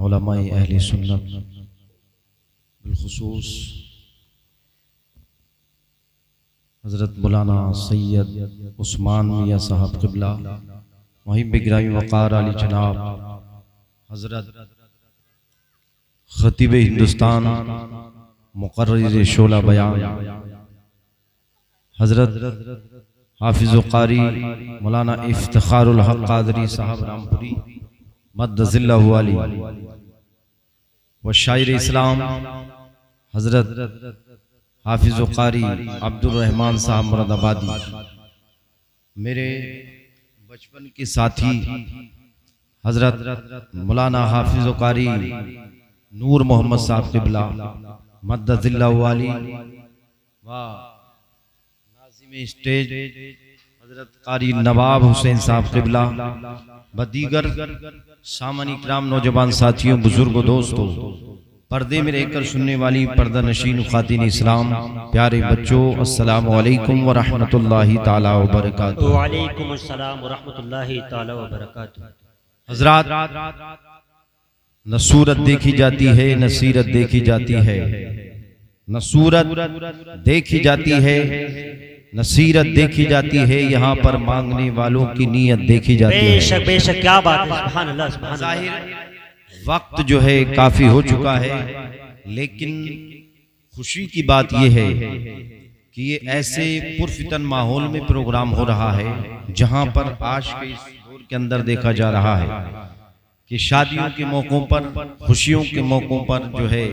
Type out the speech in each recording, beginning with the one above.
उलमाए अहले सुन्नत बिलखुसूस हज़रत मौलाना सैयद उस्मान मियाँ साहब क़िबला वहीं बिगराई वक़ार अली जनाब हज़रत ख़तीब हिंदुस्तान मुक़र्रिर शोला बयान हज़रत हाफिज़ क़ारी मौलाना इफ्तिखारुल हक़ क़ादरी साहब रामपुरी मद्दज़िल्लहु अली व शायर इस्लाम हज़रत हाफिज़ क़ारी अब्दुल रहमान साहब मुरादाबादी, मेरे बचपन के साथी हज़रत मौलाना हाफिज़ क़ारी नूर मोहम्मद साहब क़िबला मद्दज़िल्लहु अली व नाज़िम स्टेज हज़रत क़ारी नवाब हुसैन साहब क़िबला व दीगर सामन इकराम नौजवान साथियों बुजुर्गों दोस्तों, पर्दे में रहकर सुनने वाली पर्दा नशीन ख़ातिन इस्लाम प्यारे बच्चों, अस्सलामु अलैकुम व रहमतुल्लाहि ताला व बरकातुहू। व अलैकुम अस्सलाम व रहमतुल्लाहि ताला व बरकातुहू। हज़रात, न सूरत देखी जाती है न सीरत देखी जाती है, न सूरत देखी जाती है न सीरत देखी जाती है, यहाँ पर मांगने वालों की नीयत देखी जाती है। बेशक बेशक, क्या बात है, सुभान अल्लाह सुभान अल्लाह। जाहिर वक्त जो है काफी हो चुका है, लेकिन खुशी की बात यह है कि ये ऐसे पुरफितन माहौल में प्रोग्राम हो रहा है जहाँ पर आज के इस दौर के अंदर देखा जा रहा है कि शादियों के मौकों पर, खुशियों के मौकों पर जो है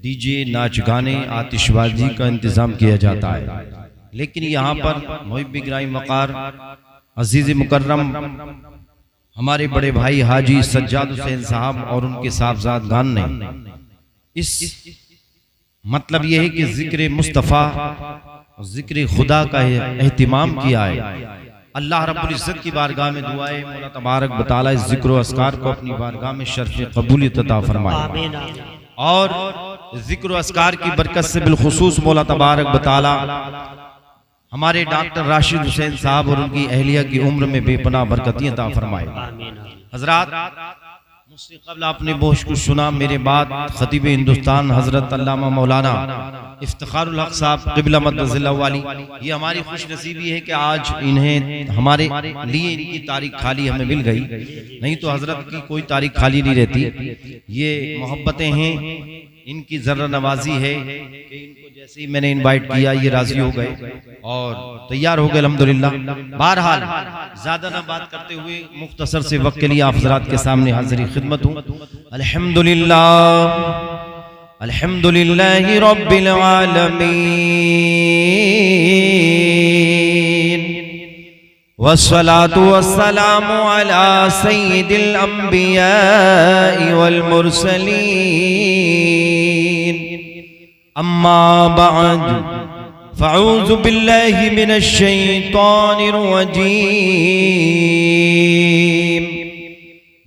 डीजे, नाच गाने, आतिशबाजी का इंतजाम किया जाता है। लेकिन यहाँ पर मुहिब इकराम वक़ार अजीज मुकर्रम हमारे बड़े भाई हाजी सज्जाद हुसैन साहब और उनके साहबजादगान ने इस मतलब यह है कि जिक्र मुस्तफ़ा, जिक्र खुदा का एहतिमाम किया है। अल्लाह रब्बुल इज़्ज़त की बारगाह में दुआ है मौला तबारक व तआला इस जिक्र अस्कार को अपनी बारगाह में शर्फ़ क़बूलियत अता फरमाए और जिक्र अस्कार की बरकत से बिलखुसूस मौला तबारक व तआला हमारे डॉक्टर राशिद हुसैन साहब और उनकी अहलिया की उम्र में बेपनाह बरकतियां अता फरमाए। हजरात, मुझसे कबल आपने बहुत कुछ सुना, मेरे बाद खतीब हिंदुस्तान हजरत अल्लामा मौलाना इफ्तिखारुल हक़ साहब क़िबला मद्दज़िल्लहु अली, ये हमारी खुश नसीबी है कि आज इन्हें हमारे लिए इनकी तारीख खाली हमें मिल गई, नहीं तो हजरत की कोई तारीख खाली नहीं रहती। ये मोहब्बतें हैं, इनकी जर्रा नवाजी है कि इनको जैसे ही मैंने इनवाइट किया ये राजी हो गए और तैयार हो गए अल्हम्दुलिल्लाह। बहरहाल ज्यादा ना बात करते हुए मुख्तसर से वक्त के लिए आप हज़रात के सामने हाज़िरी खिदमत हूँ। अल्हम्दुलिल्लाह अल्हम्दुलिल्लाहि रब्बिल आलमीन वस्सलातु वस्सलामु अला सय्यिदिल अंबिया वल मुरसलीन, अम्मा बअद फ़अऊज़ु बिल्लाहि मिनश शैतानिर रजीम,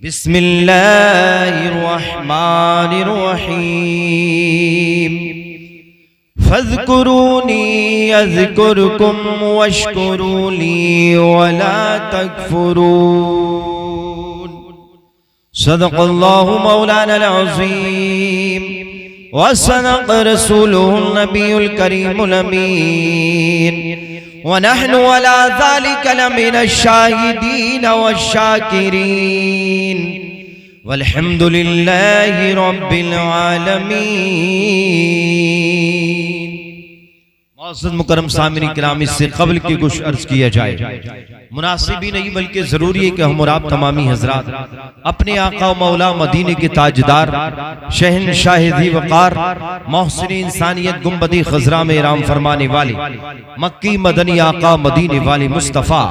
बिस्मिल्लाहिर रहमानिर रहीम, फ़ज़्कुरूनी अज़्कुरुकुम वश्कुरूली वला तकफ़ुरून। सदक़ल्लाहु मौलाना अज़ीम व सदक़ रसूलुहुन नबियुल करीमुल अमीन व नहनु अला ज़ालिका लमिनश शाहिदीन वश्शाकिरीन वल्हम्दुलिल्लाहि रब्बिल आलमीन। मौजूद मुकर्रम सामिन किराम, इससे कबल की कुछ अर्ज किया जाए मुनासिब ही नहीं बल्कि जरूरी है कि हम और आप तमामी हजरात अपने आका मौला मदीने के ताजदार शहनशाह ज़ी वक़ार मोहसिन इंसानियत गुंबद खज़रा में इराम फरमाने वाले मक्की मदनी आका मदीने वाले मुस्तफ़ा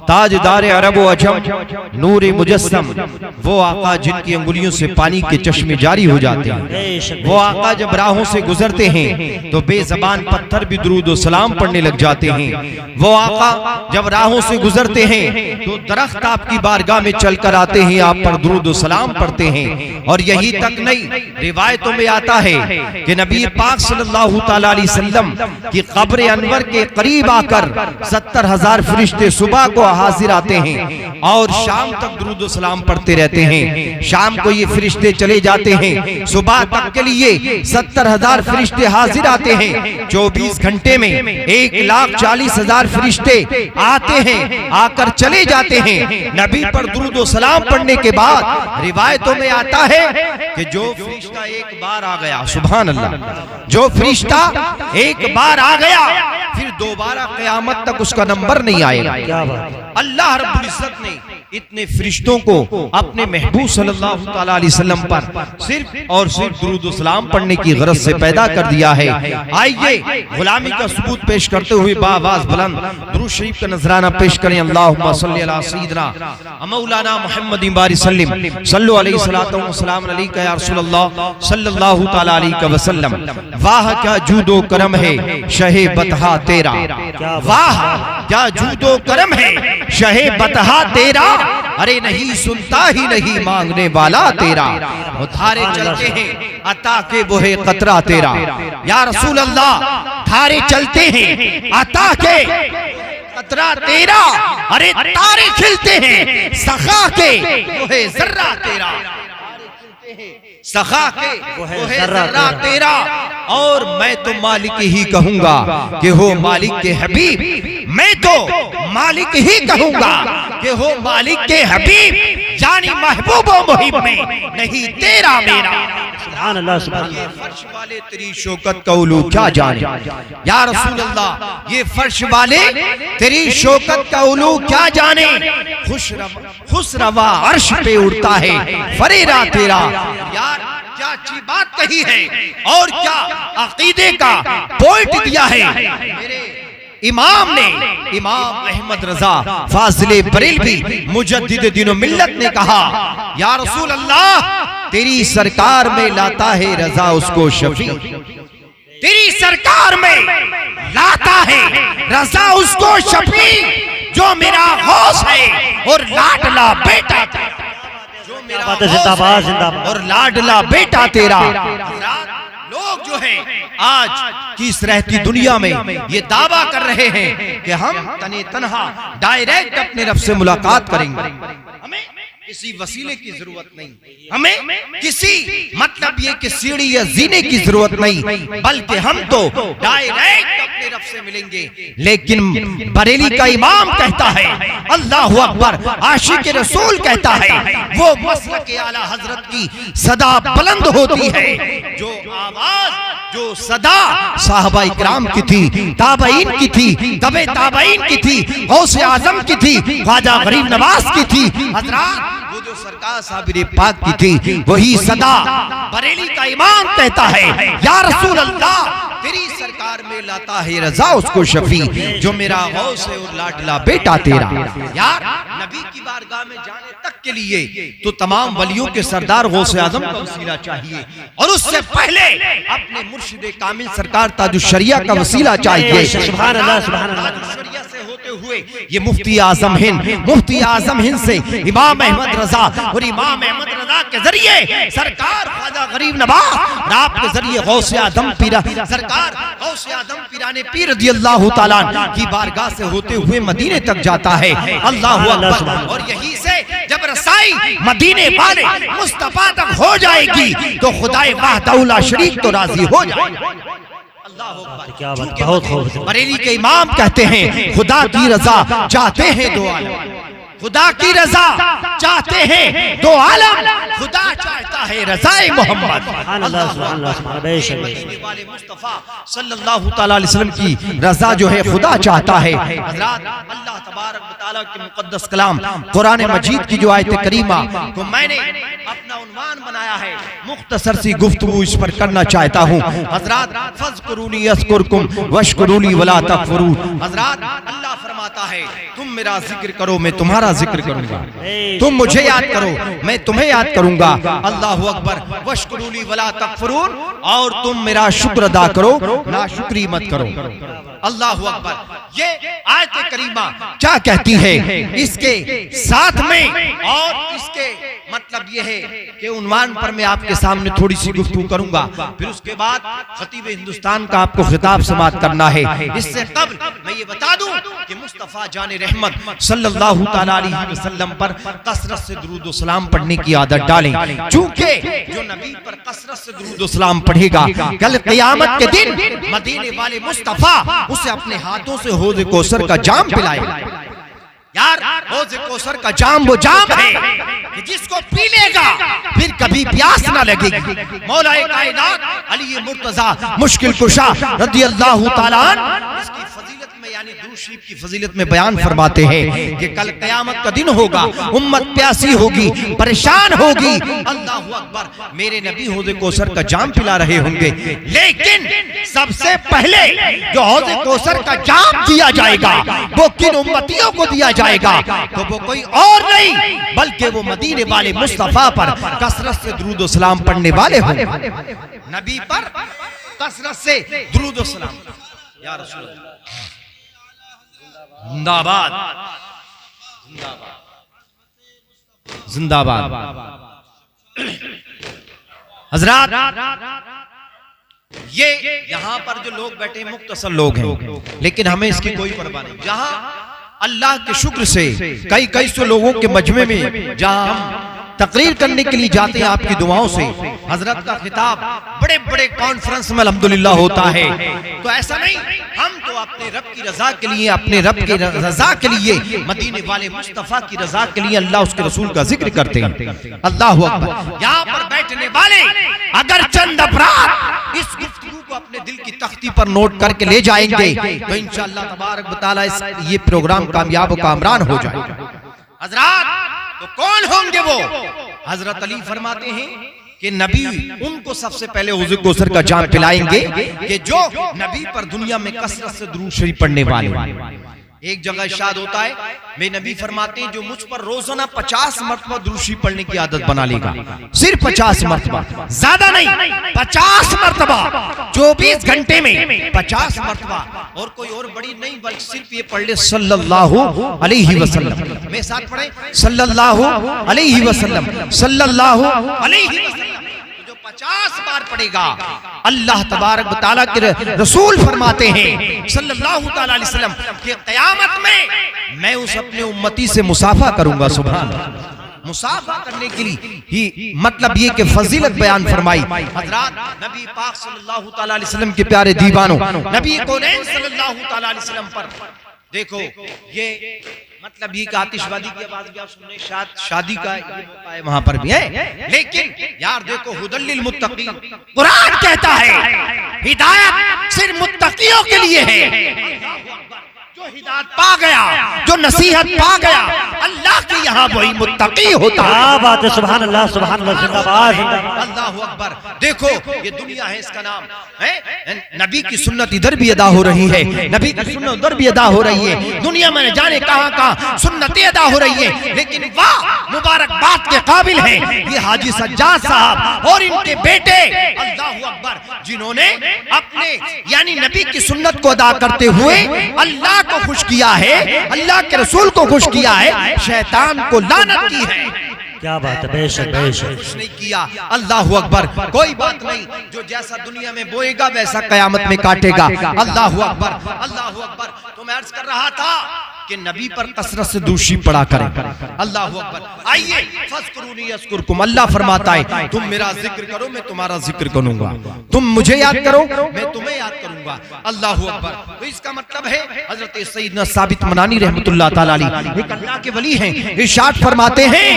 ताजदार अरब व अजम नूर मुजस्सम, वो आका जिनकी अंगुलियों से पानी के चश्मे जारी हो जाते हैं, वो आका जब राहों से गुजरते हैं तो बेज़बान पत्थर भी दुरूद व सलाम पढ़ने लग जाते हैं, वो आका जब राहों से गुजर गुजरते हैं तो दरख्त आपकी बारगाह में चलकर आते हैं, आप पर दुरूद व सलाम पढ़ते हैं। और यही तक नहीं, रिवायतों में आता है कि नबी पाक सल्लल्लाहु तआला अलैहि वसल्लम की कब्र अनवर के करीब आकर 70,000 फरिश्ते सुबह को हाजिर आते हैं और शाम तक दुरूद व सलाम पढ़ते रहते हैं। शाम को ये फरिश्ते चले जाते हैं, सुबह तक के लिए 70,000 फरिश्ते हाजिर आते हैं। 24 घंटे में 1,40,000 फरिश्ते आते हैं, आकर चले जाते हैं। नबी पर दुरूद व सलाम पढ़ने के बाद रिवायतों में आता है कि जो फरिश्ता एक बार आ गया, सुभान अल्लाह, जो फरिश्ता एक बार आ गया फिर दोबारा क़यामत तक उसका नंबर नहीं आएगा। क्या बात। अल्लाह रब्बुल इज्जत ने इतने फरिश्तों को अपने महबूब सल्लल्लाहु तआला अलैहि वसल्लम पर सिर्फ और सिर्फ दुरूद व सलाम पढ़ने की गरज से पैदा कर दिया है। आइए गुलामी का सबूत पेश करते हुए बाआवाज़ बुलंद दुरूद शरीफ का नजराना पेश करें। अल्लाहुम्मा सल्ली अला सय्यिदिना मौलाना मुहम्मद बारिक सल्लिम सल्लु अलैहि सलातो व सलाम अलैका या रसूलल्लाह सल्लल्लाहु तआला अलैहि वसल्लम। वाह क्या जूदो करम है शहे बतहा तेरा, वाह क्या जूदो करम है शहे बतहा तेरा, अरे नहीं सुनता ही नहीं मांगने वाला तेरा। धारे चलते हैं अता के वो है कतरा तेरा, या रसूल अल्लाह धारे चलते हैं अता के कतरा तेरा, अरे तारे खिलते हैं सखा के वो है जर्रा तेरा, सखा के वो है जर्रा तेरा। और मैं तो मालिक ही कहूंगा कि हो मालिक के हबीब, मैं तो मालिक ही कहूंगा कि हो मालिक के हबीब, जानी महबूबो मुहिब में नहीं तेरा मेरा। सुभान अल्लाह, सुभान अल्लाह। ये फर्श वाले तेरी शौकत का उलू क्या जाने, या रसूल अल्लाह ये फर्श वाले तेरी शौकत का उलू क्या जाने। खुश रवा अर्श पे उड़ता है फरेरा तेरा। यार क्या अच्छी बात कही है और क्या अकीदे का पॉइंट दिया है मेरे इमाम ने। इमाम अहमद रजा फाजिले बरेलवी मुजद्दिद दीन मिल्लत ने कहा, या रसूल अल्लाह तेरी सरकार में लाता है रजा उसको शफी, तेरी सरकार में लाता है रजा उसको शफी, जो मेरा गौस है और लाडला बेटा, जो मेरा जिंदाबाद जिंदाबाद और लाडला बेटा तेरा। लोग जो है आज की इस रहती दुनिया में ये दावा कर रहे हैं कि हम तने तनहा डायरेक्ट अपने रब से मुलाकात करेंगे, हमें किसी वसीले की जरूरत नहीं, हमें किसी मतलब ये कि सीढ़ी या जीने की जरूरत नहीं, बल्कि हम तो डायरेक्ट अपने रब से मिलेंगे। लेकिन बरेली का इमाम कहता है अल्लाहु अकबर, आशिक रसूल कहता है वो मसलक आला हजरत की सदा बुलंद होती है, जो आवाज जो सदा साहबा इकराम की थी, ताबईन की थी, तबे ताबईन की थी, गौसे आजम की थी, ख्वाजा गरीब नवाज की थी, हजरात वो जो सरकार साबिर पाक की थी, वही सदा बरेली का इमाम कहता है या रसूल अल्लाह तेरी सरकार में लाता है रजा उसको शफी, जो मेरा गौस है और लाडला बेटा तेरा। यार नबी की बारगाह में जाने तक के लिए तो तमाम वलियों के सरदार गौसे आजम का वसीला चाहिए, और उससे पहले अपने मुर्शिद कामिल सरकार ताजुश्शरिया का वसीला चाहिए। सुभान अल्लाह, सुभान अल्लाह। ताजुश्शरिया से होते हुए ये मुफ्ती आजम हिंद से इमाम अहमद रजा, और इमाम अहमद रजा के जरिए सरकार ख्वाजा गरीब नवाज, और आपके जरिए गौसे आजम पीरा सरकार गौसे आजम पीराने पीर रज़ियल्लाहु ताला की बारगाह से होते हुए मदीने तक जाता है। अल्लाहु अकबर। और यहीं से जब रसाई मदीने वाले मुस्तफा तक हो जाएगी तो खुदाए वाहदहुल शरीक तो राजी हो जाएगा। क्या बात, बहुत खूब। बरेली के इमाम कहते हैं खुदा की रजा चाहते हैं दो आलम, खुदा की रजा चाहते हैं दो आलम, खुदा चाहता है रज़ाए मोहम्मद। मदीने वाले मुस्तफा सल्लल्लाहु तआला अलैहि वसल्लम की रजा जो है खुदा चाहता है। हज़रात अल्लाह तबारक व तआला के मुक़द्दस कलाम कुरान मजीद की जो आयत करीमा को मैंने अपना उन्वान बनाया है, मुख्तसर सी गुफ्तगू इस पर करना चाहता हूँ। हज़रात फज़कुरूनी यज़कुरकुम वश्कुरूनी वला तकफुरून। हज़रात अल्लाह फरमाता है तुम मेरा जिक्र करो मैं तुम्हारा जिक्र करूंगा, तुम मुझे याद करो मैं तुम्हें याद करूंगा। अल्लाहु अकबर वशकुरूली वला तकफुरून, और तुम मेरा शुक्र अदा करो नाशुक्री मत करो। अल्लाहु अकबर। ये आयत करीमा क्या कहती है इसके साथ में, और इसके मतलब ये है कि उन्वान पर मैं आपके सामने थोड़ी सी गुफ्तगू करूंगा, फिर उसके बाद खतीब हिंदुस्तान का आपको खिताब समाअत करना है। इससे कबल मैं ये बता दूं कि मुस्तफा जान रहमत सल्लल्लाहु तआला अलैहि वसल्लम पर कसरत से दुरूद व सलाम पढ़ने की आदत डालें, चूंकि जो नबी पर कसरत से दुरूद व सलाम पढ़ेगा कल क़यामत के दिन मदीने वाले मुस्तफा उसे अपने हाथों से हौज़ कौसर का जाम पिलाएगा। यार हौज़ कौसर का जाम वो जाम है कि जिसको पी लेगा फिर कभी प्यास ना लगेगी। मौलाए कायनात अली मुर्तजा मुश्किल कुशा रज़ियल्लाहु ताला अन्हु इसकी फजीलत में यानी दुरूद शरीफ की फजीलत में बयान फरमाते हैं कि कल क़यामत का दिन होगा, उम्मत प्यासी होगी, परेशान होगी, अल्लाहु अकबर, मेरे नबी हौज़ कौसर का जाम पिला रहे होंगे, लेकिन सबसे पहले जो हौज़ कौसर का जाम दिया जाएगा वो किन उम्मतियों को दिया जाएगा? तो वो कोई और नहीं बल्कि वो मदीने वाले मुस्तफा पर कसरत से दुरूद व सलाम पढ़ने वाले होंगे। नबी पर कसरत से दुरूद व सलाम। या रसूल अल्लाह जिंदाबाद जिंदाबाद। हजरात ये यहाँ पर जो लोग बैठे मुख्तसर लोग हैं, लेकिन हमें इसकी कोई परवाह नहीं। जहाँ अल्लाह के शुक्र से कई सौ लोगों के मजमे में जहाँ हम तकरीर करने के लिए जाते हैं आपकी दुआओं से, हजरत का खिताब बड़े बड़े कॉन्फ्रेंस में अल्हम्दुलिल्लाह होता है, तो ऐसा नहीं, हम तो अपने रब की रजा के लिए, अपने रब की रजा के लिए, मदीने वाले मुस्तफा की रजा के लिए अल्लाह उसके रसूल का जिक्र करते हैं। अल्लाहु अकबर। यहाँ पर बैठने वाले अगर चंद अफराद इस गुफ्तगू को अपने दिल की तख्ती पर नोट करके ले जाएंगे तो इंशाअल्लाह तबारक व तआला ये प्रोग्राम कामयाब व कामरान हो जाएगा। हजरात तो कौन होंगे वो? हजरत अली फरमाते हैं कि नबी उनको सबसे पहले हौज़ कौसर का जाम पिलाएंगे कि जो नबी पर दुनिया में कसरत से दुरूद शरीफ पढ़ने वाले। एक जगह इरशाद होता है, मेरे नबी फरमाते हैं जो मुझ पर रोजाना 50 मरतबा दुरूद शरीफ पढ़ने की आदत बना लेगा, सिर्फ 50 मरतबा, ज्यादा नहीं, 50 मरतबा 24 घंटे में 50 मरतबा, और कोई और बड़ी नहीं बल्कि सिर्फ ये पढ़ ले सल्लल्लाहु अलैहि वसल्लम। मेरे साथ पढ़े सल्लल्लाहु अलैहि वसल्लम, सल्लल्लाहु अलैहि वसल्लम। 50 बार पढ़ेगा, अल्लाह तबारक व तआला के रसूल फरमाते हैं सल्लल्लाहु तआला अलैहि वसल्लम कि क़यामत में मैं उस अपने उम्मती से मुसाफा करूंगा। सुभान अल्लाह। मुसाफा करने के लिए ही मतलब ये कि फजीलत बयान फरमाई। हजरात नबी पाक सल्लल्लाहु तआला अलैहि वसल्लम के प्यारे दीवानों, नबी कौनैन सल्लल्लाहु तआला अलैहि वसल्लम पर देखो ये मतलब ये आतिशबाजी की आवाज भी आप सुन रहे, शादी का ये वहां पर भी है, लेकिन यार देखो हुदल लिल मुत्तकीन, कुरान कहता है हिदायत सिर्फ मुत्तकियों के लिए है। जो हिदायत पा गया, जो नसीहत पा गया, अल्लाह के यहाँ वही मुत्तकी होता है। बात है, सुभान अल्लाह, सुभान अल्लाह, जिंदाबाद, अल्लाहु अकबर। देखो ये दुनिया है, इसका नाम है, नबी की सुन्नत इधर भी अदा हो रही है, नबी की सुन्नत उधर भी अदा हो रही है, दुनिया में जाने कहाँ कहाँ सुन्नतें अदा हो रही है, लेकिन वाह मुबारकबाद के काबिल है ये हाजी सज्जाद साहब और इनके बेटे, अल्लाहु अकबर, जिन्होंने अपने यानी नबी की सुन्नत को अदा करते हुए अल्लाह को खुश किया है, अल्लाह के रसूल को खुश किया है, शैतान को लानत की है। क्या बात है, बेशक बेशक कुछ नहीं किया। अल्लाहु अकबर। कोई बात नहीं, जो जैसा दुनिया में बोएगा वैसा कयामत में काटेगा। अल्लाहु अकबर, अल्लाहु अकबर। तो मैं अर्ज कर रहा था कि नबी पर कसरत से दूषी पड़ा करें। अल्लाहु अकबर। आइए फज़कुरूनी यज़कुरकुम, अल्लाह फरमाता है तुम मेरा जिक्र करो मैं तुम्हारा जिक्र करूंगा, तुम मुझे याद करो मैं तुम्हें याद करूंगा। अल्लाहु अकबर। तो इसका मतलब है हजरत सैयदना साबित मनानी रहमतुल्लाह ताला अलैह एक अल्लाह के वली हैं, इरशाद फरमाते हैं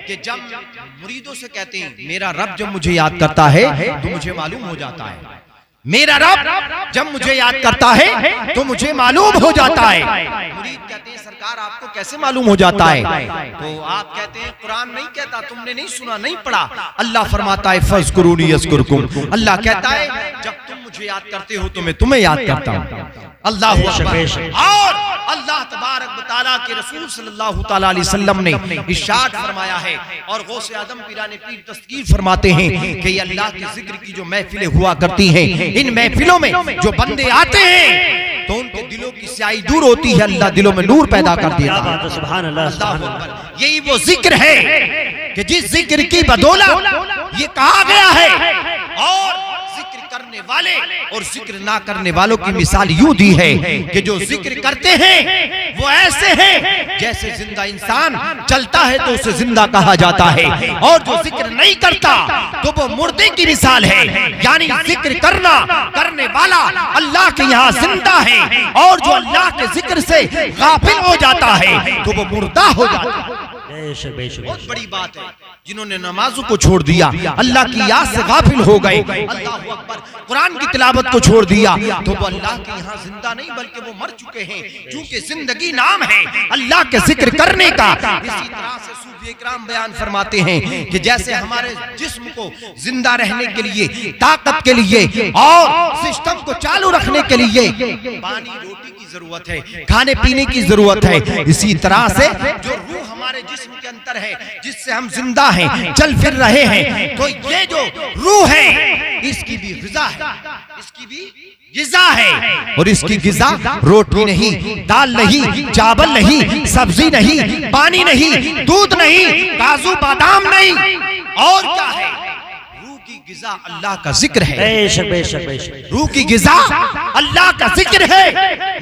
कि जब मुरीदों से कहते हैं मेरा रब जब मुझे याद करता है तो मुझे मालूम हो जाता है, मेरा रब जब मुझे याद करता है तो मुझे मालूम हो जाता है। मुरीद कहते हैं सरकार आपको कैसे मालूम हो जाता है? तो आप कहते हैं कुरान नहीं कहता, तुमने नहीं सुना, नहीं पढ़ा। अल्लाह फरमाता है फज़कुरूनी यज़कुरकुम, अल्लाह कहता है जब तुम मुझे याद करते हो तो मैं तुम्हें याद करता हूँ। अल्लाह। और अल्लाह तबारक व तआला के रसूल सल्लल्लाहु तआला अलैहि वसल्लम ने इरशाद फरमाया है और गौसे आजम पीराने पीर तस्कीर फरमाते हैं कि ये अल्लाह के जिक्र की जो महफिलें हुआ करती हैं, इन महफिलों में जो बंदे आते हैं तो उनके दिलों की स्याही दूर होती है, अल्लाह दिलों में नूर पैदा कर देता है। सुभान अल्लाह। यही वो जिक्र है कि जिस जिक्र की बदौलत ये कहा गया है, और जिक्र करने वाले और जिक्र ना करने वालों की मिसाल यूं दी है कि जो जिक्र करते हैं वो ऐसे हैं जैसे जिंदा इंसान चलता है तो उसे जिंदा कहा जाता है, और जो जिक्र नहीं करता तो वो मुर्दे की मिसाल है। यानी जिक्र करने वाला अल्लाह के यहाँ जिंदा है, और जो अल्लाह के जिक्र से गाफिल हो जाता है तो वो मुर्दा हो जाता है। बहुत बड़ी बात है, जिन्होंने नमाजों को छोड़ दिया, अल्लाह की याद से गाफिल हो गए, अल्लाहू अकबर, कुरान की तिलावत को छोड़ दिया, तो वो अल्लाह के यहाँ जिंदा नहीं बल्कि वो मर चुके हैं। क्योंकि जिंदगी नाम है अल्लाह के जिक्र करने का। इसी तरह से सूफी इकराम बयान फरमाते हैं कि जैसे हमारे जिस्म को जिंदा रहने के लिए, ताकत के लिए और सिस्टम को चालू रखने के लिए पानी रोटी की जरूरत है, खाने पीने की जरूरत है, इसी तरह से जो रूह हमारे जिस्म के अंदर है, जिससे हम जिंदा हैं, चल फिर रहे हैं, तो ये जो रूह है इसकी भी ग़िज़ा है, इसकी भी ग़िज़ा है। और इसकी ग़िज़ा रोटी नहीं, दाल नहीं, चावल नहीं, सब्जी नहीं, पानी नहीं, दूध नहीं, काजू बादाम नहीं, और क्या है? रूह की ग़िज़ा अल्लाह का जिक्र है। बेशक बेशक बेशक। रूह की ग़िज़ा अल्लाह का जिक्र है,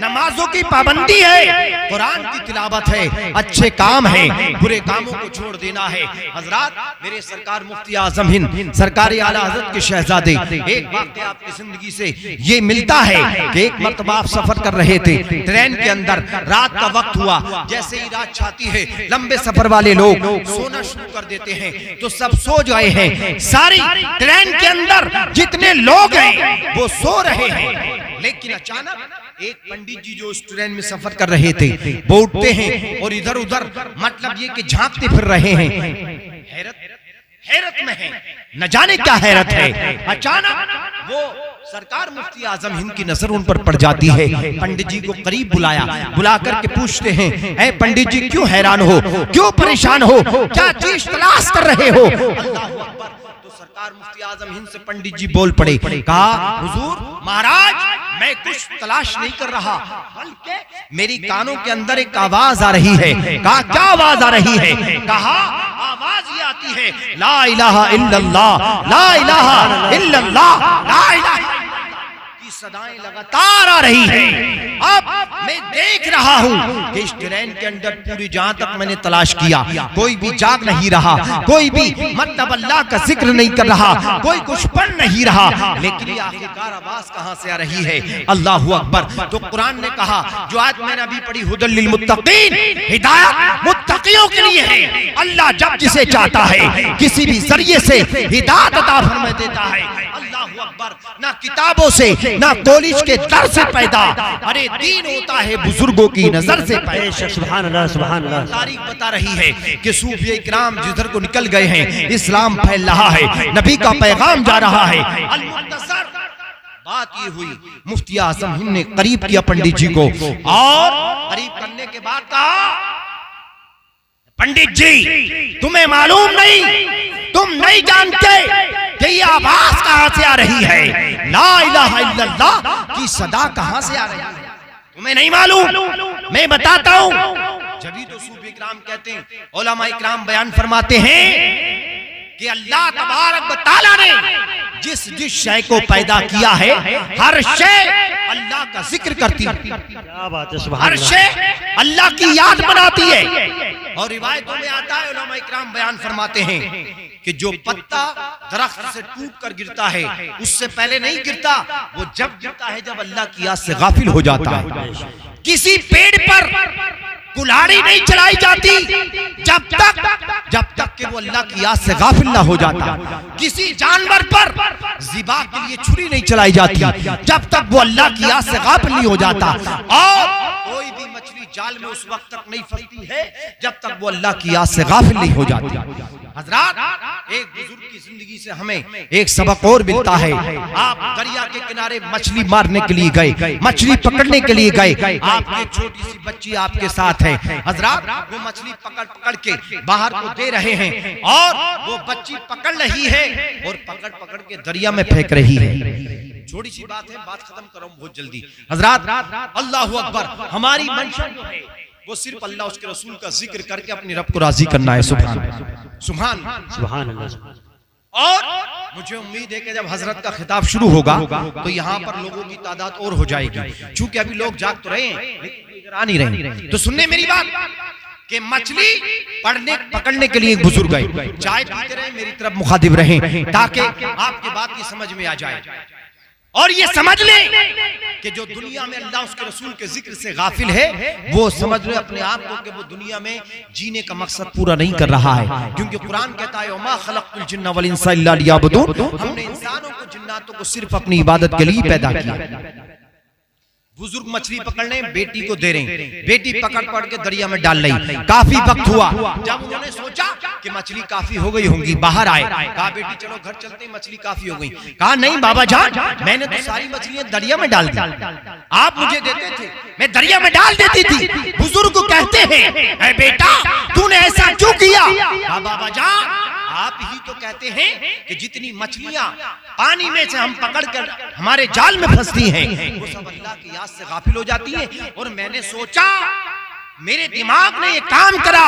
नमाजों की पाबंदी है, कुरान की तिलावत है, अच्छे काम है, बुरे कामों को छोड़ देना है। हजरात, मेरे सरकार मुफ्ती आजम हिंद सरकारी आला हज़रत के शहजादे, एक वाक़या आपकी जिंदगी से ये मिलता है कि एक मर्तबा आप सफर कर रहे थे, ट्रेन के अंदर रात का वक्त हुआ, जैसे ही रात छाती है लंबे सफर वाले लोग सोना शुरू कर देते हैं, तो सब सो गए हैं। सारी ट्रेन के अंदर जितने लोग हैं वो सो रहे हैं, लेकिन अचानक एक पंडित जी जो उस ट्रेन में सफर कर रहे थे वो उठते हैं और इधर उधर मतलब ये कि झांकते फिर रहे हैं, हैरत में है, न जाने क्या हैरत है। अचानक वो सरकार मुफ्ती आजम हिंद की नजर उन पर पड़ जाती है। पंडित जी को करीब बुलाया, बुला करके पूछते हैं, ऐ पंडित जी क्यों हैरान हो, क्यों परेशान हो, क्या चीज तलाश कर रहे हो? अल्लाहू अकबर। तो सरकार मुफ्ती आजम हिंद से पंडित जी बोल पड़े, कहा हुजूर महाराज मैं कुछ तलाश नहीं कर रहा, बल्कि मेरी कानों के अंदर एक आवाज आ रही है। कहा क्या आवाज आ रही है? कहा आवाज ये आती है, ला इलाहा इल्लल्लाह, ला इलाहा इल्लल्लाह, ला इलाहा की सदाएं लगातार आ रही है। अब मैं देख रहा हूँ कि इस ट्रेन के अंदर पूरी जहां तक मैंने तलाश किया कोई भी जाग नहीं रहा, कोई भी मतलब अल्लाह का जिक्र नहीं कर रहा, कोई कुछ पढ़ नहीं रहा, लेकिन ये आखिरकार आवाज कहां से आ रही है? अल्लाहू अकबर। तो कुरान ने कहा, जो आज मैंने अभी पढ़ी, हुदल लिल मुत्तकीन, हिदायत मुत्तकियों के लिए है। अल्लाह जब जिसे चाहता है किसी भी जरिए से हिदायत अता फरमा देता है। अल्लाहू अकबर। ना किताबों से ना कॉलेज के दर से पैदा, अरे दीन होता है बुजुर्गों की नजर से पैदा। सुभान अल्लाह सुभान अल्लाह। तारीख बता रही है कि सूफी इकराम जिधर को निकल गए हैं, इस्लाम फैल रहा है, नबी का पैगाम जा रहा है। अल-मुख्तसर बात ये हुई, मुफ्ती आजम हिंद ने करीब किया पंडित जी को, और करीब करने के बाद कहा, पंडित जी तुम्हें मालूम नहीं, तुम नहीं जानते कि ये आवाज कहां से आ रही है, ला इलाहा इल्लल्लाह की सदा कहां से आ रही है, तुम्हें नहीं मालूम, मैं बताता हूं। जभी तो सूफी इकराम कहते हैं, उलमा इकराम बयान फरमाते हैं कि अल्लाह तबारक व तआला ने जिस जिस शय को पैदा किया है, हर शय अल्लाह का जिक्र करती है, क्या बात है, सुभान हर अल्लाह। शय अल्लाह की याद बनाती है। और रिवायतों में आता है, उलमा इकराम बयान फरमाते हैं कि जो पत्ता दरख्त से टूट कर गिरता है उससे पहले नहीं गिरता, वो जब गिरता है जब अल्लाह की याद से गाफिल हो जाता है। किसी पेड़ पर कुल्हाड़ी नहीं चलाई जाती जब तक कि वो अल्लाह की याद से गाफिल ना हो जाता। किसी जानवर पर ज़िबा के लिए छुरी नहीं चलाई जाती जब तक वो अल्लाह की याद से गाफिल नहीं हो जाता। और कोई भी मछली जाल में उस वक्त तक नहीं फंसती है जब तक वो अल्लाह की याद से गाफिल नहीं हो जाती। हजरात, एक बुजुर्ग की जिंदगी से हमें एक सबक और मिलता है। आप दरिया के किनारे मछली मारने के लिए गए, मछली पकड़ने के लिए गए, आपकी छोटी सी बच्ची आपके साथ है। हजरात, वो मछली पकड़ पकड़ के बाहर को दे रहे हैं और वो बच्ची पकड़ रही है और पकड़ पकड़ के दरिया में फेंक रही है। छोटी सी बात है, बात खत्म करो बहुत जल्दी। हजरात, अल्लाह अकबर, हमारी मंशा जो है वो सिर्फ अल्लाह उसके रसूल का जिक्र करके अपने रब को राजी करना है। सुभान सुभान सुभान अल्लाह। और मुझे उम्मीद है कि जब हजरत का खिताब शुरू होगा तो यहाँ पर लोगों की तादाद और हो जाएगी, क्योंकि अभी लोग जाग तो रहे हैं लेकिन आ नहीं रहे। तो सुनने मेरी बात कि मछली पकड़ने के लिए एक बुजुर्ग गए, चाय पीते रहे, मेरी तरफ मुखातिब रहे ताकि आपकी बात की समझ में आ जाए और ये समझ लें कि जो दुनिया में अल्लाह उसके रसूल के जिक्र से गाफिल है वो समझ ले अपने आप को कि वो दुनिया में जीने का मकसद पूरा नहीं कर रहा है, क्योंकि कुरान कहता है वमा खलक़तुल जिन्ना वल इंसा इल्ला लियअबुदून, हमने इंसानों को जिन्नातों को सिर्फ अपनी इबादत के लिए पैदा किया। बुजुर्ग मछली पकड़ने बेटी को दे रहे, बेटी पकड़ पकड़ के दरिया में डाल रही। काफी वक्त हुआ, जब उन्होंने सोचा कि मछली काफी हो गई होंगी, बाहर आए, कहा बेटी चलो घर चलते, मछली काफी हो गई। कहा नहीं बाबा जान, मैंने तो सारी मछलियां दरिया में डाल दी, आप मुझे देते थे, मैं दरिया में डाल देती थी। बुजुर्ग कहते हैं बेटा तूने ऐसा क्यों किया? कहा बाबा जान, आप ही तो कहते हैं कि जितनी मछलियां पानी में से हम पकड़ कर हमारे जाल में फंसती हैं वो सब अल्लाह की याद से गाफिल हो जाती हैं। और मैंने सोचा, मेरे दिमाग ने ये काम करा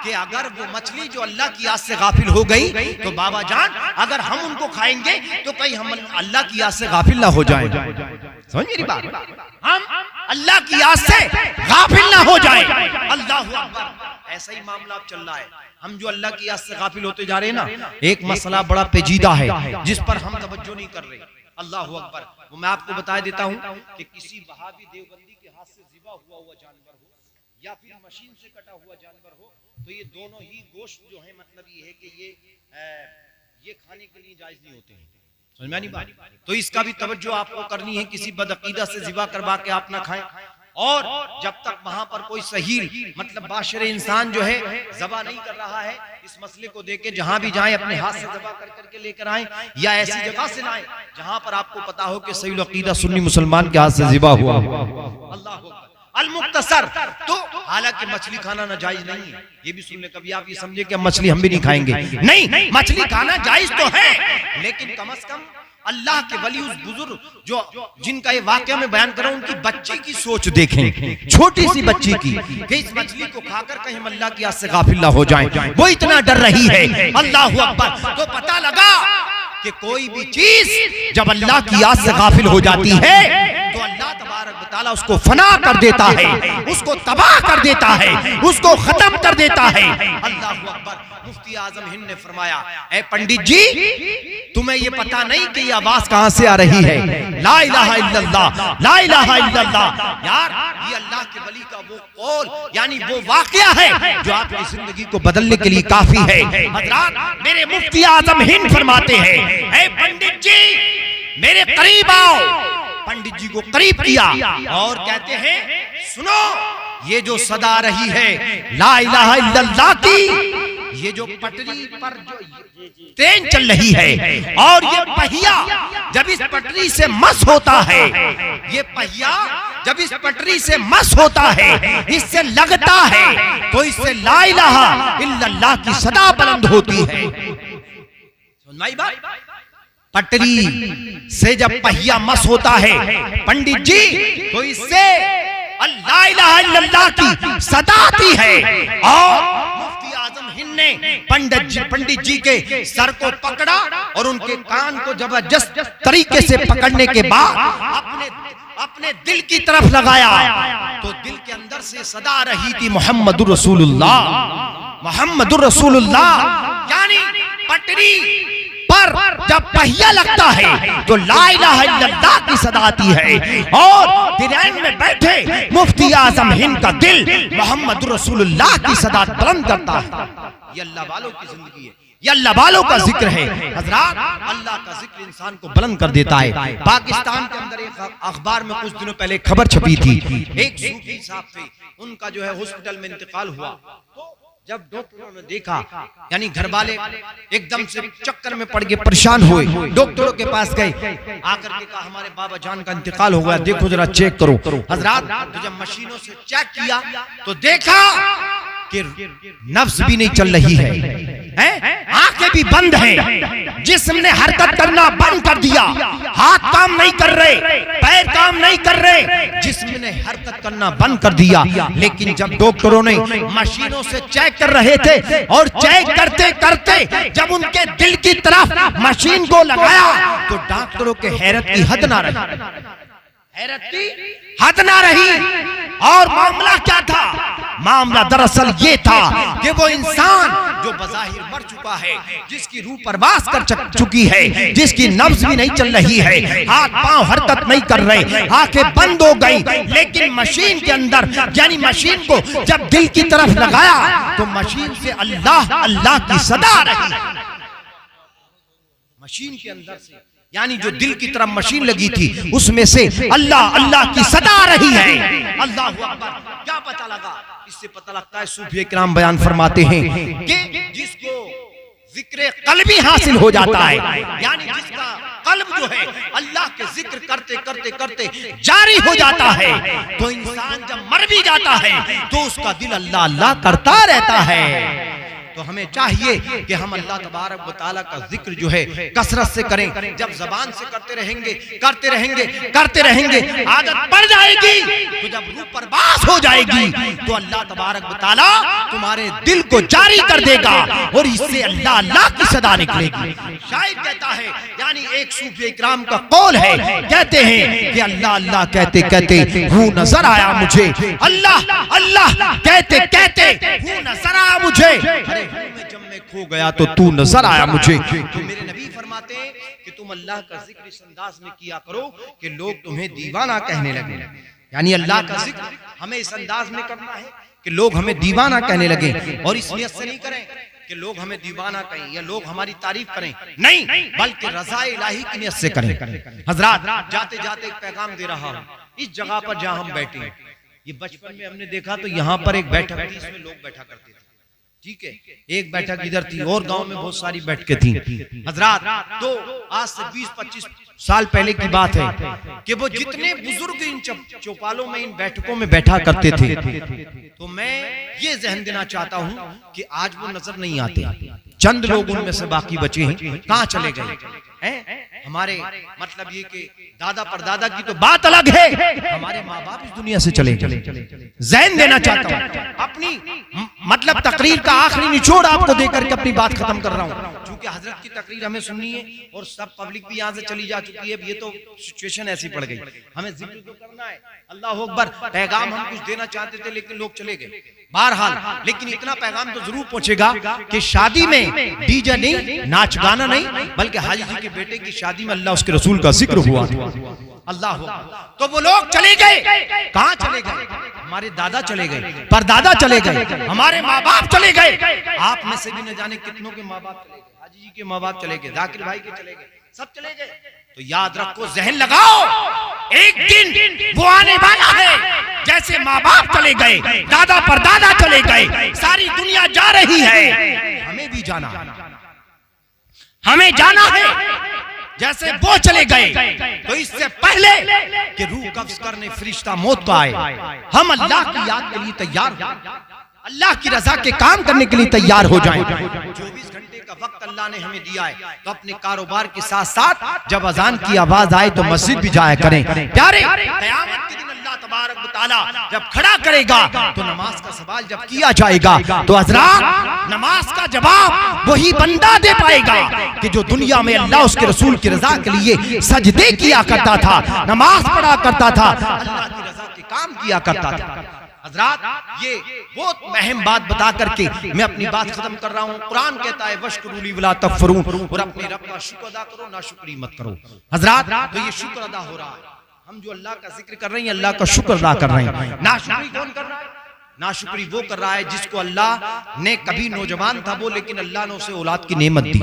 कि अगर वो मछली जो अल्लाह की याद से गाफिल हो गई तो बाबा जान अगर हम उनको खाएंगे तो कहीं हम अल्लाह की याद से गाफिल ना हो जाएं। समझ मेरी बात, हम अल्लाह की याद से गाफिल ना हो जाएं। अल्लाह अकबर, ऐसा ही मामला अब चल रहा है। हम जो अल्लाह की याद से गाफिल होते जा रहे हैं ना, एक मसला बड़ा पेचीदा है जिस पर हम तवज्जो नहीं कर रहे। अल्लाह अकबर, वो मैं आपको बता देता हूँ कि किसी वहाबी देवबंदी के हाथ से ज़िबा हुआ जानवर हो या फिर मशीन से कटा हुआ जानवर हो, तो ये दोनों ही गोश्त जो है मतलब ये है कि ये खाने के लिए जायज नहीं होते हैं। समझ में नहीं बात? तो इसका भी तवज्जो आपको करनी है, किसी बदअकीदा से ज़िबा करवा के आप ना खाएं। और जब तक वहां पर कोई सही मतलब बाशर इंसान जो है ज़बा नहीं कर रहा है, इस मसले को देख के जहां भी जाएं अपने हाथ से ज़बा कर करके लेकर आएं या ऐसी जगह से लाएं जहां पर आपको पता हो कि सही अकीदा सुन्नी मुसलमान के हाथ से ज़िबा हुआ। अल्लाह अल मुख्तसर, तो हालांकि मछली खाना नाजायज नहीं है, ये भी सुन ले, कभी आप ये समझे कि मछली हम भी नहीं खाएंगे, नहीं, मछली खाना जायज तो है, लेकिन कम से कम अल्लाह के वली उस बुजुर्ग जो जिनका ये वाकया में बयान कर रहा हूं उनकी बच्ची की सोच देखें, छोटी सी बच्ची की, कि इस मछली को खाकर कहीं हम अल्लाह की याद से गाफिल ना हो जाएं। वो इतना डर रही है। अल्लाह अकबर, तो पता लगा कि कोई भी चीज जब अल्लाह की याद से गाफिल हो जाती है तो अल्लाह तबारक व तआला उसको फना कर देता है, उसको तबाह कर देता है, उसको खत्म कर देता है। अल्लाह अकबर। मुफ्ती आजम हिंद ने फरमाया, ऐ पंडित जी तुम्हें ये पता नहीं कि ये आवाज कहां से आ रही है? ला इलाहा इल्लल्लाह, ला इलाहा इल्लल्लाह। यार ये अल्लाह के वली का वो कौल यानी वो वाकया है जो आपकी जिंदगी को बदलने के लिए काफी है। हज़रात, मेरे मुफ्ती आजम हिंद फरमाते हैं, ऐ पंडित जी मेरे करीब आओ। पंडित जी को करीब किया और कहते हैं सुनो, ये जो सदा आ रही है ला इलाहा इल्लल्लाह की, ये जो पटरी पर जो ट्रेन चल रही है और ये पहिया जब इस पटरी से मस होता है, ये पहिया जब इस पटरी से मस होता है, इससे लगता है तो इससे ला इलाहा इल्लल्लाह की सदा बुलंद होती है। सुनाई बात? पटरी से जब पहिया मस होता है पंडित जी तो इससे ला इलाहा इल्लल्लाह की सदा आती है। और मुफ्ती आजम हिंद ने पंडित जी के सर को पकड़ा और उनके कान को जबरदस्त तरीके से पकड़ने के बाद अपने दिल की तरफ लगाया तो दिल के अंदर से सदा रही थी मोहम्मदुर रसूलुल्लाह, मोहम्मदुर रसूलुल्लाह। यानी पटरी पर जब पहिया लगता है तो ला इलाहा इल्लल्लाह की सदा आती है और ट्रेन में बैठे मुफ्ती आजम हिंद का दिल मोहम्मद रसूलुल्लाह की सदा बुलंद करता है। ये अल्लाह वालों की जिंदगी है, ये अल्लाह वालों का जिक्र है। हजरात, अल्लाह का जिक्र इंसान को बुलंद कर देता है। पाकिस्तान के अंदर एक अखबार में कुछ दिनों पहले खबर छपी थी, एक सूफी साहब थे, उनका जो है हॉस्पिटल में इंतकाल हुआ। तो जब डॉक्टरों ने देखा, यानी घर वाले एकदम से चक्कर में पड़ गए, परेशान हुए, डॉक्टरों के पास गए, आकर के कहा हमारे बाबा जान का इंतकाल हो गया, देखो जरा चेक करो। हजरात तो जब मशीनों से चेक किया तो देखा कि नफ्स भी नहीं चल रही है, आंखें भी बंद हैं, जिस्म ने हरकत करना बंद कर दिया, हाथ काम नहीं कर रहे, पैर काम नहीं कर रहे, जिस्म ने हरकत करना बंद कर दिया। लेकिन जब डॉक्टरों ने मशीनों से चेक कर रहे थे और चेक करते करते जब उनके दिल की तरफ मशीन को लगाया तो डॉक्टरों के हैरत की हद ना रही, हैरत की हद ना रही। और मामला क्या था? मामला दरअसल ये था कि वो इंसान जो बज़ाहिर मर चुका है, जिसकी रूह परवास कर चुकी है, जिसकी नब्ज भी नहीं चल रही है, हाथ पांव हरकत नहीं कर रहे, आंखें बंद हो गई, लेकिन मशीन के अंदर, यानी मशीन को जब दिल की तरफ लगाया तो मशीन से अल्लाह अल्लाह की सदा रही। मशीन के अंदर से, यानी जो दिल की तरफ मशीन लगी थी उसमें से अल्लाह अल्लाह की सदा आ रही है। अल्लाह अकबर। क्या पता लगा? इससे पता लगता है सूफी इकराम बयान फरमाते हैं कि जिसको जिक्र कल्बी हासिल हो जाता है, यानी जिसका कल्ब जो है अल्लाह के जिक्र करते करते करते जारी हो जाता है, तो इंसान जब मर भी जाता है तो उसका दिल अल्लाह अल्लाह करता रहता है। तो हमें चाहिए कि हम अल्लाह तबारक व तआला का जिक्र जो है कसरत से करें। जब जबान से करते रहेंगे करते रहेंगे करते रहेंगे, आदत पड़ जाएगी, तो जब रूह परवास हो जाएगी तो अल्लाह तबारक व तआला तुम्हारे दिल को जारी कर देगा और इससे अल्लाह अल्लाह की सदा निकलेगी। शायद कहता है, यानी एक सूफी इकराम का कौल है, कहते हैं कि अल्लाह अल्लाह कहते कहते हूँ नजर आया मुझे, अल्लाह अल्लाह कहते कहते हूँ नजर आया मुझे, में जब मैं खो गया तो तू नजर आया मुझे। तो मेरे नबी फरमाते हैं कि तुम अल्लाह का जिक्र इस अंदाज में किया करो कि लोग तुम्हें दीवाना कहने लगे, यानी अल्लाह का जिक्र हमें इस अंदाज में करना है कि लोग हमें दीवाना कहने लगे, और इस नियत से नहीं करें कि लोग हमें दीवाना कहें या लोग हमारी तारीफ करें, नहीं, बल्कि रज़ा इलाही की नियत से करें। हजरात, जाते जाते एक पैगाम दे रहा हूं, इस जगह पर जहां हम बैठे हैं, ये बचपन में हमने देखा तो यहाँ पर एक बैठक थी, इसमें लोग बैठा करते थे, ठीक है, एक बैठक इधर थी और गांव में बहुत सारी बैठकें थी। हजरात, तो आज से 20-25 साल पहले की बात है कि वो जितने बुजुर्ग इन चौपालों में, इन बैठकों में बैठा करते थे, तो मैं ये जहन देना चाहता हूं कि आज वो नजर नहीं आते, चंद लोग उनमें से बाकी बचे हैं। कहां चले गए हैं? हमारे मतलब ये कि दादा परदादा की तो बात अलग है, हमारे माँ बाप इस दुनिया से चले गए। जहन देना चाहता हूँ, अपनी मतलब तकरीर का आखिरी निचोड़ आपको देकर के अपनी बात खत्म कर रहा हूँ, क्योंकि हजरत की तकरीर हमें सुननी है और सब पब्लिक भी यहाँ से चली जा चुकी है। ये तो सिचुएशन ऐसी पड़ गई, हमें जिक्र तो करना है। अल्लाह अकबर। पैगाम हम कुछ देना चाहते थे लेकिन लोग चले गए। बहरहाल, लेकिन इतना पैगाम तो जरूर पहुंचेगा कि शादी में डीजे नहीं, नाच गाना नहीं, बल्कि हाजी जी के बेटे की शादी में अल्लाह उसके रसूल का जिक्र हुआ। अल्लाह, तो वो लोग चले गए। कहां चले गए? हमारे दादा चले गए, परदादा चले गए, हमारे माँ बाप चले गए। आप में से भी न जाने कितनों के माँ बाप चले गए, हाजी जी के माँ बाप चले गए, जाकिर भाई के चले गए, सब चले गए। तो याद रखो, जहन लगाओ, एक दिन वो आने वाला है जैसे माँ बाप चले गए, दादा परदादा चले गए, सारी दुनिया जा रही है, हमें भी जाना, हमें जाना है जैसे वो चले गए। तो इससे पहले कि रूह कब्ज करने फरिश्ता मौत का आए, हम अल्लाह की याद के लिए तैयार हो, अल्लाह की रजा के काम करने के लिए तैयार हो जाएं। 24 घंटे का वक्त अल्लाह ने हमें दिया है, तो अपने कारोबार के साथ साथ जब अजान की आवाज आए तो मस्जिद भी जाया करें। प्यारे, क़यामत के दिन अल्लाह तबारक व तआला जब खड़ा करेगा तो नमाज का सवाल जब किया जाएगा तो हज़रात, नमाज का जवाब वही बंदा दे पाएगा कि जो दुनिया में अल्लाह उसके रसूल की रजा के लिए सजदे किया करता था, नमाज पढ़ा करता था, अल्लाह की रजा के काम किया करता था। हजरात, ये बहुत अहम बात बता करके मैं अपनी बात खत्म कर रहा हूँ। कुरान कहता है वश्कुरूली वला तकफुरून, और अपने रब का शुक्र अदा करो, नाशुक्री मत करो। हजरात, तो ये शुक्र अदा हो रहा है, हम जो अल्लाह का जिक्र कर रहे हैं, अल्लाह का शुक्र अदा कर रहे हैं। नाशुक्री कौन कर रहा है? नाशुक्री वो कर रहा है जिसको अल्लाह ने, कभी नौजवान था वो, लेकिन अल्लाह ने उसे औलाद की नेमत दी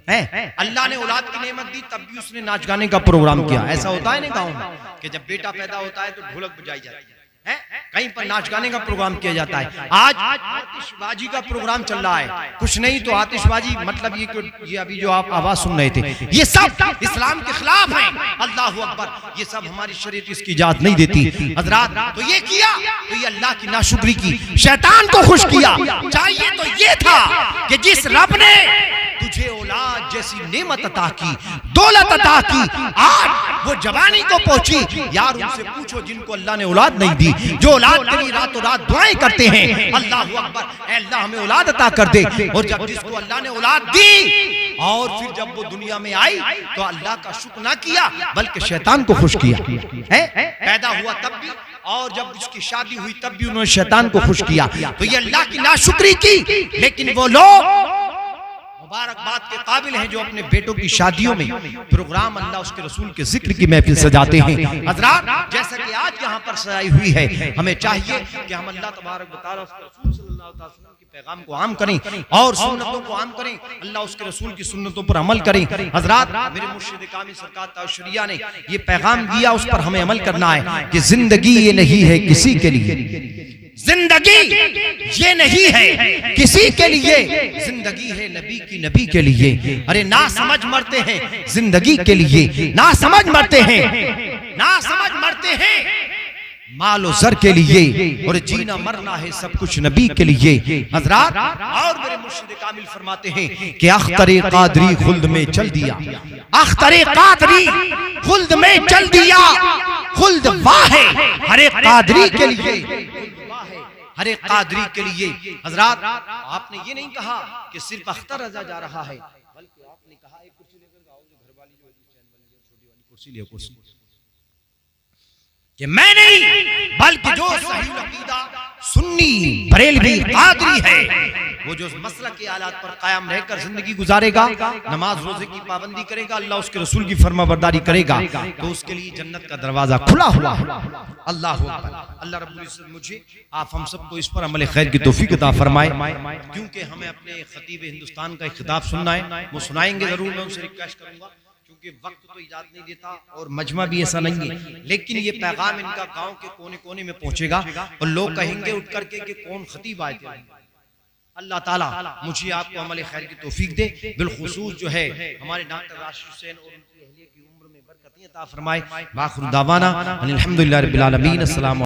है। अल्लाह ने औलाद की नेमत दी, तब भी उसने नाच गाने का प्रोग्राम किया। ऐसा होता है ना गाँव में कि जब बेटा पैदा होता है तो ढोलक बजाई जाती कहीं पर नाच गाने का प्रोग्राम किया जाता है। आज आतिशबाजी का प्रोग्राम चल रहा है, कुछ नहीं तो आतिशबाजी मतलब ये अभी जो आप आवाज सुन रहे थे, ये सब इस्लाम के खिलाफ है। अल्लाह अकबर, ये सब हमारी शरीयत इसकी इजाजत नहीं देती हजरात। तो ये किया तो ये अल्लाह की नाशुक्री की, शैतान को खुश किया। चाहिए तो ये था कि जिस रब ने तुझे औलाद जैसी नेमत अता की, दौलत अता की, आज वो जवानी को पहुंची, यार उनसे पूछो जिनको अल्लाह ने औलाद नहीं दी, जो औलाद के लिए रातों रात दुआएं करते हैं, अल्लाह अकबर, ऐ अल्लाह हमें औलाद अता कर दे। और जब जिसको अल्लाह ने औलाद दी और फिर जब वो दुनिया में आई तो अल्लाह का शुक्र ना किया बल्कि शैतान को खुश किया है। पैदा हुआ तब भी और जब उसकी शादी हुई तब भी उन्होंने शैतान को खुश किया। तो ये अल्लाह की नाशुक्री की। लेकिन वो लोग मुबारकबाद के काबिल हैं जो अपने बेटों की शादियों में प्रोग्राम अल्लाह उसके रसूल के जिक्र की महफिल सजाते हैं। हजरात, जैसा कि आज यहाँ पर सजाई हुई है, हमें चाहिए कि हम अल्लाह तबारक व तआला उसके रसूल सल्लल्लाहु अलैहि वसल्लम के पैगाम को आम करें और सुन्नतों को आम करें, अल्लाह उसके रसूल की सुन्नतों पर अमल करें। हजरात, मेरे मुर्शिद कामिल सरकार ताशरिया ने ये पैगाम दिया, उस पर हमें अमल करना है कि जिंदगी ये नहीं है किसी के लिए, जिंदगी ये नहीं है किसी के लिए, जिंदगी है नबी की, नबी के लिए। अरे ना समझ मरते हैं जिंदगी के लिए, ना समझ मरते हैं, ना समझ मरते हैं मालो जर के लिए, और जीना मरना है सब कुछ नबी के लिए। हजरात, और मेरे मुर्शिद कामिल फरमाते हैं कि अख्तरे कादरी खुल्द में चल दिया, अख्तरे कादरी खुल्द में चल दिया, खुल्द वाह है हर एक कादरी के लिए, हर एक कादरी के लिए। हजरात, आपने ये नहीं कहा कि सिर्फ अख्तर रजा जा रहा है, बल्कि आपने कहा एक कुर्सी लेकर आओ, जो घर वाली जो छोटी वाली कुर्सी ले, कुर्सी कि मैं नहीं बल्कि जो सही अकीदा सुन्नी बरेलवी कादरी है, वो जो मसलक के आलात पर कायम रहकर जिंदगी गुजारेगा, नमाज रोजे की पाबंदी करेगा, अल्लाह उसके रसूल की फरमाबरदारी करेगा, तो उसके लिए जन्नत का दरवाजा खुला हुआ है। अल्लाह अकबर। अल्लाह रब्बुल इज्जत मुझे आप हम सबको इस पर अमल खैर की तौफीक अता फरमाए। क्योंकि हमें अपने खतीब हिंदुस्तान का एक खिताब सुनना है, वो सुनाएंगे जरूर, मैं उनसे रिक्वेस्ट करूंगा, क्योंकि वक्त तो इजाजत नहीं देता और मजमा भी ऐसा नहीं है। लेकिन ये पैगाम इनका गांव के कोने कोने में पहुंचेगा और लोग कहेंगे उठ करके कि कौन खतीब आए थे। अल्लाह ताला मुझे आपको अमल खैर की तौफीक दे, बिलखुसूस जो है हमारे डॉक्टर राशिद हुसैन और उनकी अहलिया की उम्र में बरकत अता फरमाए। बाखिर दावाना अल्हम्दुलिल्लाहि रब्बिल आलमीन। अस्सलाम।